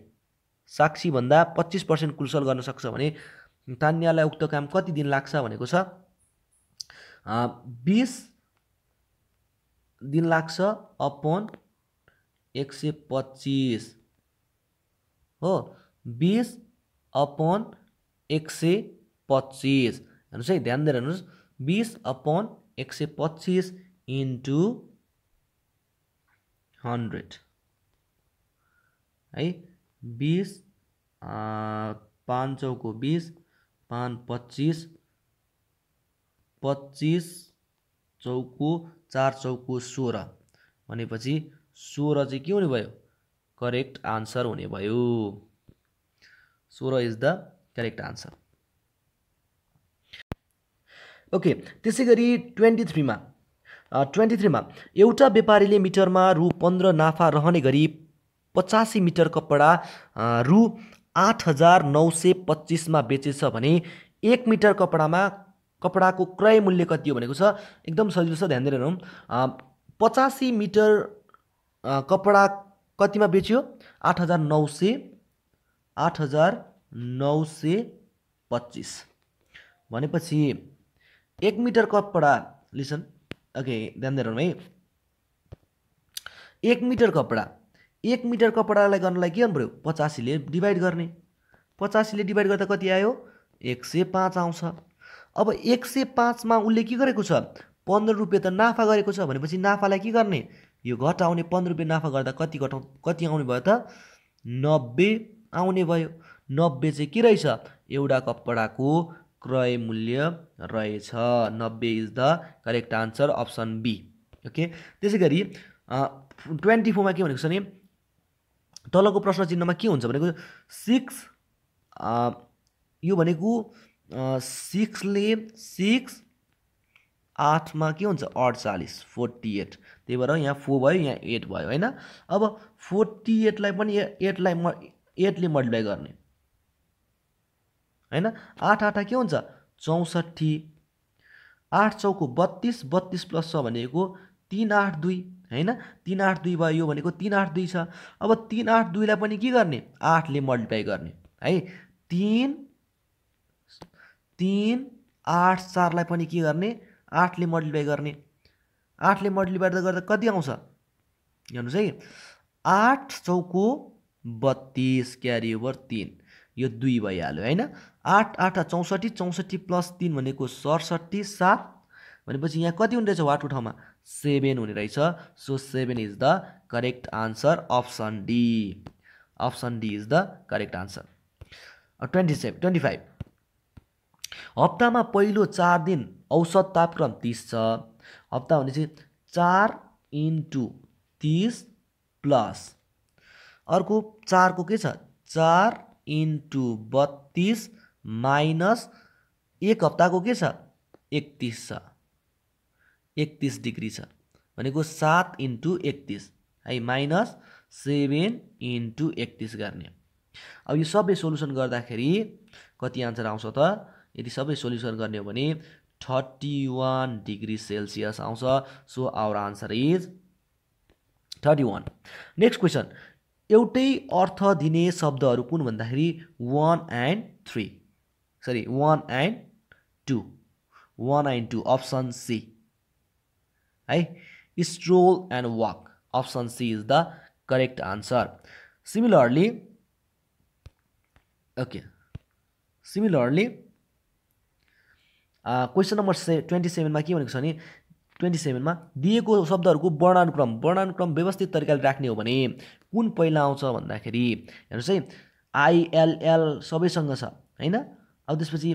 साक्षी भन्दा 25% कुशल गर्न सक्छ भने तान्यालाई उक्त काम कति दिन लाग्छ भनेको छ। 20 दिन लाग्छ अपॉन 125 हो। 20 अपॉन 125 हेर्नुस् है, ध्यान दिएर हेर्नुस्। 20 अपॉन 125 इन्टु 100 है। 20 5 चौको 20 5 25 25 चौको 4 चौको 16 भनेपछि 16 चाहिँ के हुने भयो करेक्ट आन्सर हुने भयो 16 is the correct answer okay त्यसै गरी 23 मा एउटा व्यापारीले मिटरमा रु 15 नाफा रहने गरी 85 मिटर कपडा रु 8925 मा बेचेछ भने 1 मिटर कपडाको क्रय मूल्य कति हो भनेको छ एकदम सजिलो छ ध्यान दिएर हेरौँ 85 मिटर कपडा कतिमा बेच्यो 8925 भनेपछि 1 मिटर कपडा लिसन ओके ध्यान दिएर है 1 मिटर कपडालाई गर्नलाई के गर्नु पर्यो 85 ले डिभाइड गर्ने 85 ले डिभाइड गर्दा कति आयो 105 आउँछ अब 105 मा उले के गरेको छ 15 रुपैयाँ त नाफा गरेको छ भनेपछि नाफालाई के गर्ने यो घटाउने 15 रुपैयाँ नाफा गर्दा कति आउने भयो त 90 आउने भयो 90 चाहिँ के रहेछ एउटा कपडाको क्रय मूल्य रहेछ 90 is the correct answer option B okay त्यसै गरी 24 मा के भनेको छ नि तलको प्रश्न चिन्हमा के हुन्छ भनेको 6 यो भनेको 6 ले 6 8 मा के हुन्छ 48 48 त्यही भएर यहाँ 4 भयो यहाँ 8 भयो हैन अब 48 लाई पनि 8 ले मल्टिप्लाई गर्ने हैन 8 8 के हुन्छ 64 8 चौको 32 32 प्लस छ भनेको 382 हैन 382 भयो यो भनेको 382 छ अब 382 लाई पनि के गर्ने 8 ले मल्टिप्लाई गर्ने है 3 8 4 लाई पनि के गर्ने 8 ले मल्टिप्लाई गर्ने 8 ले मल्टिप्लाई गर्दा कति आउँछ हेर्नुस् है 8 चौको 32 क्यारी ओभर 3 यो 2 भइहाल्यो हैन 8 8 64 64 प्लस 3 भनेको 67 7 भनेपछि यहाँ कति हुने रहेछ वाटको ठाउँमा 7 हुने रहेछ so 7 is the correct answer option D is the correct answer 25 हप्तामा पहिलो 4 दिन औसत तापक्रम 30 छ हप्ता भनेपछि 4 × 30 प्लस अर्को 4 को के छ 4 × 32 माइनस 1 हप्ताको के छ 31 छ 31 डिग्री छ भनेको 7 × 31 है माइनस 7 × 31 गर्ने अब यो सबै सोलुसन गर्दाखेरि कति आन्सर आउँछ त यदि सबै सोल्युसन गर्ने हो भने 31 डिग्री सेल्सियस आउँछ so our answer is 31 next question एउटै अर्थ दिने शब्दहरू कुन भन्दाखेरि 1 and 2 अप्सन सी है stroll and walk option C is the correct answer similarly question number 27 मा के भनेको छ नि 27 मा दिएको शब्दहरूको वर्णानुक्रम व्यवस्थित तरिकाले राख्ने हो भने कुन पहिला आउँछ भन्दाखेरि हेर्नुस् है आईएलएल सबैसँग छ हैन अब त्यसपछि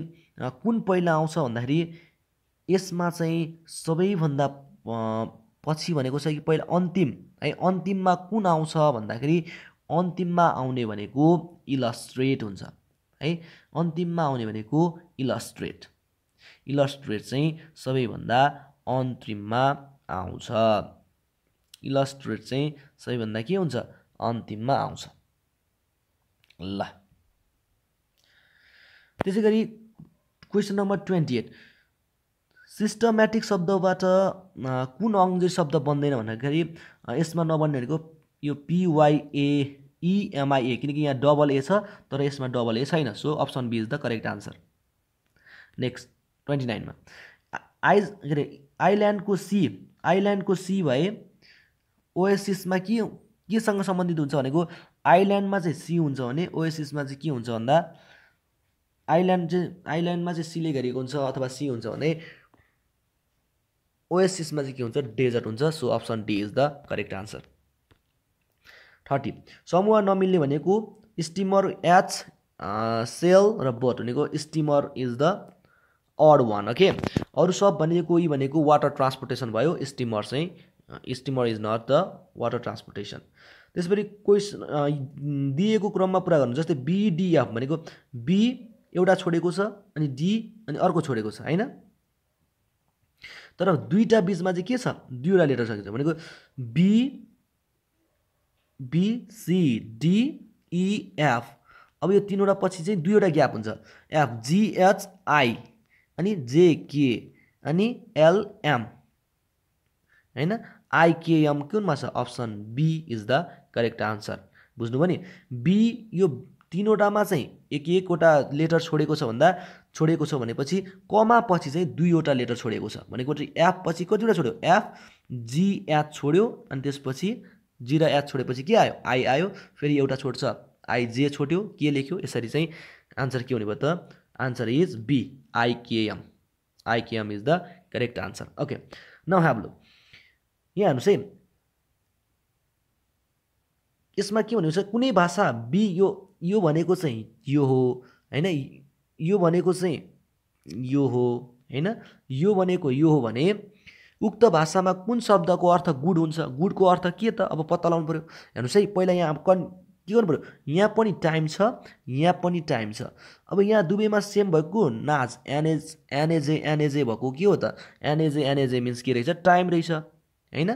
कुन पहिला आउँछ भन्दाखेरि यसमा चाहिँ सबैभन्दा पछि भनेको छ कि पहिला अन्तिम है अन्तिममा कुन आउँछ भन्दाखेरि अन्तिममा आउने भनेको इलस्ट्रेट हुन्छ है अन्तिममा आउने भनेको इलस्ट्रेट चाहिँ सबैभन्दा अन्तिममा आउँछ इलस्ट्रेट चाहिँ सबैभन्दा के हुन्छ अन्तिममा आउँछ ल त्यसैगरी क्वेशन नम्बर 28 सिस्टमैटिक शब्दबाट कुन अंग्रेजी शब्द बन्दैन भन्दाखेरि यसमा नबन्ने भनेको यो PYAEMIA किनकि यहाँ डबल ए छ तर यसमा डबल ए छैन so option B is the correct answer next 29 मा आइल्यान्डको सी भए ओएसिसमा केसँग सम्बन्धित हुन्छ भनेको आइल्यान्डमा चाहिँ सी हुन्छ भने ओएसिसमा चाहिँ के हुन्छ भन्दा आइल्यान्डमा चाहिँ सीले घेरिएको हुन्छ अथवा सी हुन्छ भने ओएसिसमा चाहिँ के हुन्छ डेजर्ट हुन्छ so option D is the correct answer 30 समूह नमिल्ने भनेको स्टिमर एच सेल र बोट भनेको steamer is the odd one okay अरु सब भनेको यी भनेको वाटर ट्रान्सपोर्टेसन भयो स्टिमर चाहिँ steamer is not the water transportation. त्यसपछि क्वेसन दिएको क्रममा पुरा गर्नु। जस्तै BDF भनेको B एउटा छोडेको छ अनि D अनि अर्को छोडेको छ हैन। तर दुईटा बीचमा चाहिँ के छ, दुईवटा लेटर सकिन्छ भनेको BCDEF। अब यो तीनवटा पछि चाहिँ दुईवटा ग्याप हुन्छ, FGHI अनि JK अनि LM हैन। IKM कुनमा छ, option B is the correct answer. बुझ्नुभयो नि। B यो तीनवटामा चाहिँ एकवटा लेटर छोडेको छ भनेपछि कमा पछि चाहिँ दुईवटा लेटर छोडेको छ भनेको F पछि कतिवटा छोड्यो, FGH छोड्यो अनि त्यसपछि G र H छोडेपछि के आयो, I आयो, फेरि एउटा छोड्छ IJ छोड्यो, के लेख्यो, यसरी चाहिँ आन्सर के हुने भयो त, answer is B IKM। IKM is the correct answer. Okay, now have look. यहाँ हेर्नुहोस् है, यसमा के भनेको छ, कुनै भाषा बी यो भनेको चाहिँ यो हो हैन, यो भनेको चाहिँ यो हो हैन, यो भनेको यो हो भने उक्त भाषामा कुन शब्दको अर्थ गुड हुन्छ, गुडको अर्थ के त अब पत्ता लगाउनु पर्यो। हेर्नुहोस् है, पहिला यहाँ के गर्नु पर्यो, यहाँ पनि टाइम छ, यहाँ पनि टाइम छ। अब यहाँ दुवैमा सेम भएको नाज एनएजे भएको के हो त, एनएजे मिन्स के रहेछ, टाइम रहेछ हैन।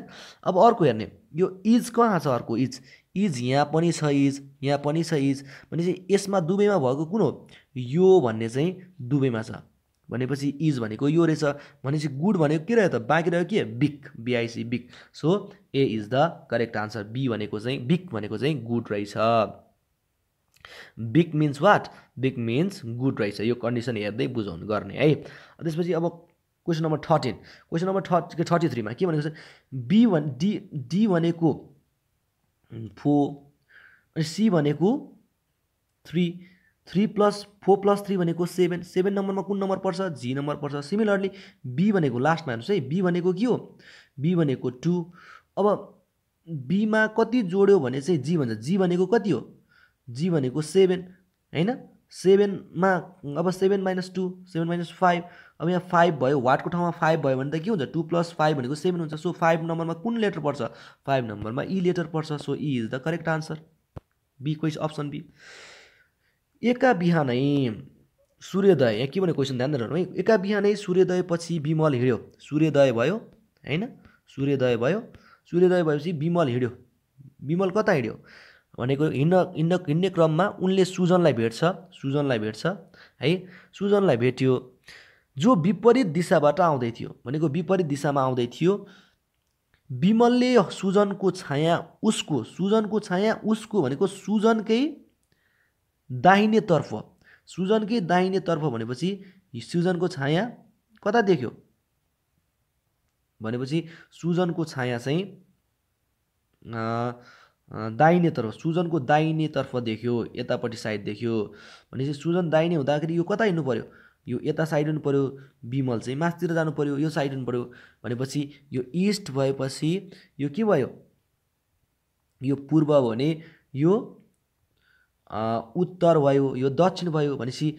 अब अर्को हेर्ने, यो इज कहाँ छ, अर्को इज यहाँ पनि छ, इज यहाँ पनि छ, इज भनेपछि यसमा दुवैमा भएको कुन हो, यो भन्ने चाहिँ दुवैमा छ भनेपछि इज भनेको यो रहेछ। भनेपछि गुड भनेको के रह्यो त, बाँकी रह्यो के, बिक, BIC बिक। So A is the correct answer. B भनेको चाहिँ बिक भनेको चाहिँ गुड रहेछ। बिक मिन्स वाट, बिक मिन्स गुड रहेछ। यो कन्डिसन हेर्दै बुझाउनु गर्ने है। त्यसपछि अब क्वेसन नम्बर 13, क्वेसन नम्बर 33मा के भनेको छ, डी भनेको 4 अनि सी भनेको 3 + 4 + 3 भनेको 7 नम्बरमा कुन नम्बर पर्छ, जी नम्बर पर्छ। सिमिलरली बी भनेको लास्टमा हेर्नुहोस् है, बी भनेको के हो, बी भनेको 2। अब बीमा कति जोड्यो भने चाहिँ जी भन्छ, जी भनेको कति हो, जी भनेको 7 हैन। 7मा अब 7 - 2 7 - 5, अब यहाँ 5 भयो, वाटको ठाउँमा 5 भयो भने त के हुन्छ, 2 + 5 भनेको 7 हुन्छ। सो 5 नम्बरमा कुन लेटर पर्छ, 5 नम्बरमा ई लेटर पर्छ। So E is the correct answer. B question, option B. एका बिहानै सूर्योदय, यहाँ के भने क्वेसन ध्यान दिनु है, एका बिहानै सूर्योदय पछि विमल हिँड्यो, सूर्योदय भयो हैन, सूर्योदय भयो, सूर्योदय भएपछि विमल हिँड्यो। विमल कता हिँड्यो भनेको हिँड्ने क्रममा उनले सुजनलाई भेट्छ है। सुजनलाई भेट्यो जो विपरीत दिशाबाट आउँदै थियो भनेको विपरीत दिशामा आउँदै थियो। विमलले सुजनको छाया उसको भनेको सुजनकै दाहिने तर्फ भनेपछि सुजनको छाया कता देख्यो भनेपछि सुजनको छाया चाहिँ दाहिने तर्फ, सुजनको दाहिने तर्फ देख्यो, यतापट्टि साइड देख्यो भनेपछि सुजन दाहिने हुँदाखेरि यो कता हिँड्नु पर्यो, यो यता साइड हुनु पर्यो, विमल चाहिँ मास्तिर जानु पर्यो, यो साइड हुनु पर्यो भनेपछि यो इस्ट भएपछि यो के भयो, यो पूर्व भने यो उत्तर भयो, यो दक्षिण भयो। भनेपछि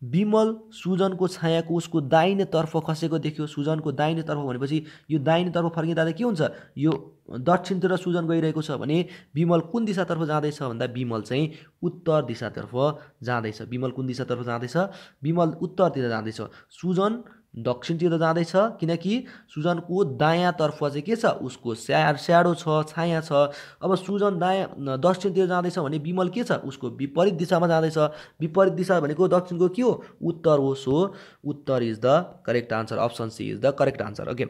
विमल सुजनको छायाको उसको दाहिने तर्फ खसेको देख्यो, सुजनको दाहिने तर्फ भनेपछि यो दाहिने तर्फ फर्किँदा के हुन्छ, यो दक्षिणतिर सुजन गइरहेको छ भने विमल कुन दिशातर्फ जाँदैछ भन्दा विमल चाहिँ उत्तर दिशातर्फ जाँदैछ। विमल कुन दिशातर्फ जाँदैछ, विमल उत्तरतिर जाँदैछ, सुजन दक्षिणतिर जाँदैछ किनकि सुजनको दायाँतर्फ चाहिँ के छ, उसको स्याडो छ, छाया छ। अब सुजन दक्षिणतिर जाँदैछ भने विमल के छ, उसको विपरीत दिशामा जाँदैछ। विपरीत दिशा भनेको दक्षिणको के हो, उत्तर हो। सो उत्तर is the correct answer, option C is the correct answer. Okay,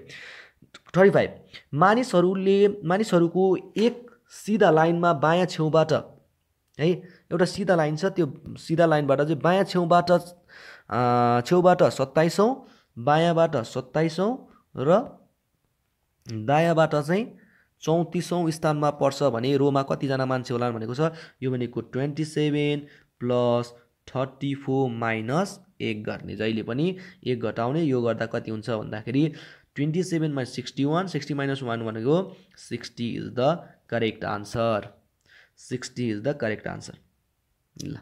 35 मानिसहरूको एक सिधा लाइनमा बायाँ छेउबाट है, एउटा सिधा लाइन छ, त्यो सिधा लाइनबाट चाहिँ बायाँ छेउबाट 27औं, बायाँबाट 27औं र दायाँबाट चाहिँ 34औं स्थानमा पर्छ भने रोमा कतिजना मान्छे होलान् भनेको छ। यो भनेको 27 + 34 - 1 गर्ने, जहिले पनि 1 घटाउने, यो गर्दा कति हुन्छ भन्दाखेरि 27 - 61, 60 - 1 भनेको 60 is the correct answer. 60 is the correct answer. ल,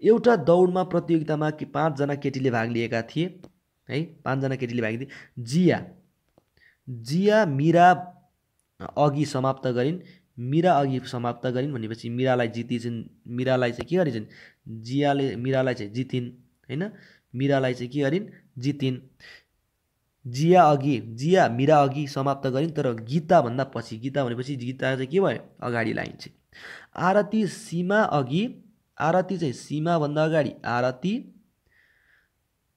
एउटा दौडमा प्रतियोगितामा 5 जना केटीले भाग लिएका थिए है, 5 जना केटीले भाग लिए। जिया मिरा अघि समाप्त गरिन्, मिरा अघि समाप्त गरिन् भनेपछि मिरालाई जितिन्छन्, मिरालाई चाहिँ के गरिन्छन्, जियाले मिरालाई चाहिँ जितिन् हैन, मिरालाई चाहिँ के गरिन्, जितिन्। जिया मिरा अघि समाप्त गरिन्, तर गीता भन्दा पछि, गीता भनेपछि गीता चाहिँ के भयो, अगाडि लाइन्छ। आरती सीमा अघि, आरती चाहिँ सीमा भन्दा अगाडि, आरती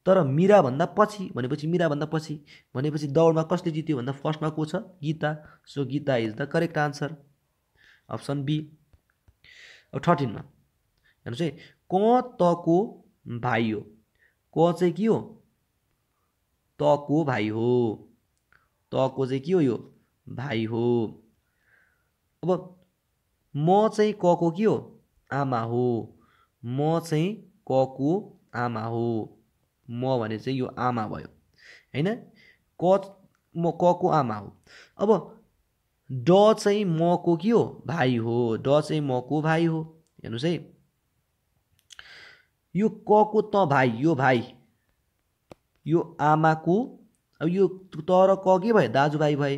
तर मिरा भन्दा पछि भनेपछि मिरा भन्दा पछि भनेपछि दौडमा कसले जित्यो भन्दा फर्स्टमा को छ, Gita. So Gita is the correct answer, option B. अब 13 मा हेर्नुहोस् है, क तको भाइ हो, क चाहिँ के हो, तको भाइ हो, तको चाहिँ के हो, यो भाइ हो। अब म चाहिँ कको के हो, आमा हो, म चाहिँ कको आमा हो, म भने चाहिँ यो आमा भयो हैन, म कको आमा हो। अब ड चाहिँ मको के हो, भाइ हो, ड चाहिँ मको भाइ हो। हेर्नुहोस् है, यो कको त भाइ, यो भाइ, यो आमाको, अब यो तर क के भयो, दाजुभाइ भए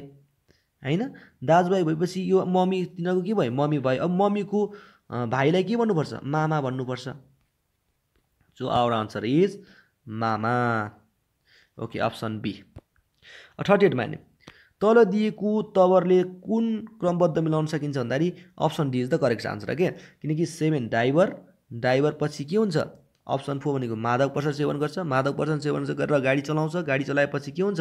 हैन, दाजुभाइ भएपछि यो मम्मी, तिनीहरूको के भयो, मम्मी भयो। अब मम्मीको भाइलाई के भन्नुपर्छ, मामा भन्नुपर्छ। सो आवर आन्सर इज मामा। Okay, option B. 38 मा तल दिएको तवरले कुन क्रमबद्ध मिलाउन सकिन्छ भन्दाखेरि option D is the correct answer के, किनकि 7 ड्राइभर, ड्राइभर पछि के हुन्छ, अप्सन 4 भनेको मादक पदार्थ सेवन गर्छ, मादक पदार्थ सेवन गरेर गाडी चलाउँछ, गाडी चलाएपछि के हुन्छ,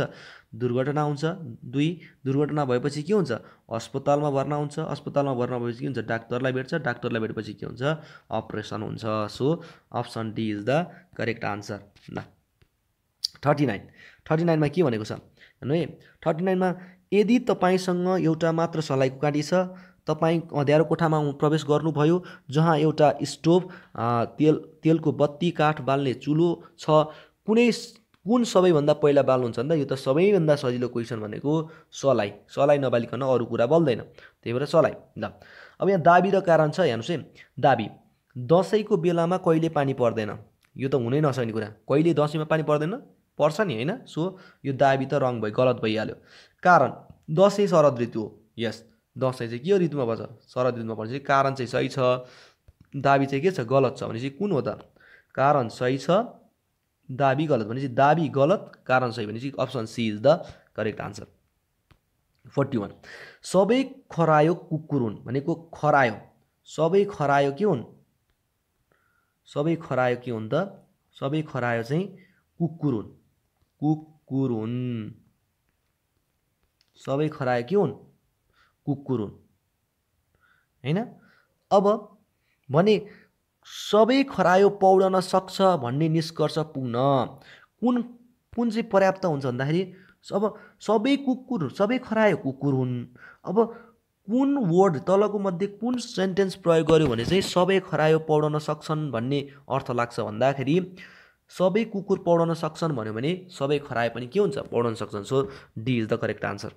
दुर्घटना हुन्छ। 2 दुर्घटना भएपछि के हुन्छ, अस्पतालमा भर्ना हुन्छ, अस्पतालमा भर्ना भएपछि के हुन्छ, डाक्टरलाई भेट्छ, डाक्टरलाई भेटेपछि के हुन्छ, अपरेसन हुन्छ। So option D is the correct answer. ल 39 मा के भनेको छ हेर्नु है, 39 मा यदि तपाईसँग एउटा मात्र सलाइको काँटी छ, तपाईँ अँध्यारो कोठामा प्रवेश गर्नुभयो जहाँ एउटा स्टोभ, तेलको बत्ती, काठ बाल्ने चुलो छ, कुन सबैभन्दा पहिला बाल्नुहुन्छ भन्दा, यो त सबैभन्दा सजिलो क्वेसन भनेको सलाई, सलाई नबालिकन अरू कुरा बल्दैन, त्यही भएर सलाई। ल अब यहाँ दाबी र कारण छ, हेर्नुहोस् है, दाबी, दसैँको बेलामा कहिले पानी पर्दैन, यो त हुनै नसक्ने कुरा, कहिले दसैँमा पानी पर्दैन, पर्छ नि हैन। सो यो दाबी त रङ भयो, गलत भइहाल्यो। कारण दसैँ शरद ऋतु हो, यस, दसैँ चाहिँ के ऋतुमा पर्छ, शरद ऋतुमा पर्छ। कारण चाहिँ सही छ, दाबी चाहिँ के छ, गलत छ भनेपछि कुन हो त, कारण सही छ, दाबी गलत भनेपछि दाबी गलत, कारण सही भनेपछि option C is the correct answer. 41 सबै खरायो कुकुर हुन् भनेको खरायो, सबै खरायो के हुन्, सबै खरायो के हुन् त, सबै खरायो चाहिँ कुकुर हुन्, कुकुर हुन्, सबै खरायो के हुन्, कुकुर हुन् हैन। अब भने सबै खरायो पौडन सक्छ भन्ने निष्कर्ष पुग्न कुन चाहिँ पर्याप्त हुन्छ भन्दाखेरि, अब सबै कुकुर, सबै खरायो कुकुर हुन्, अब कुन वर्ड तलको मध्ये कुन सेन्टेन्स प्रयोग गर्यो भने चाहिँ सबै खरायो पौडन सक्छन् भन्ने अर्थ लाग्छ भन्दाखेरि, सबै कुकुर पौडन सक्छन् भन्यो भने सबै खरायो पनि के हुन्छ, पौडन सक्छन्। So D is the correct answer.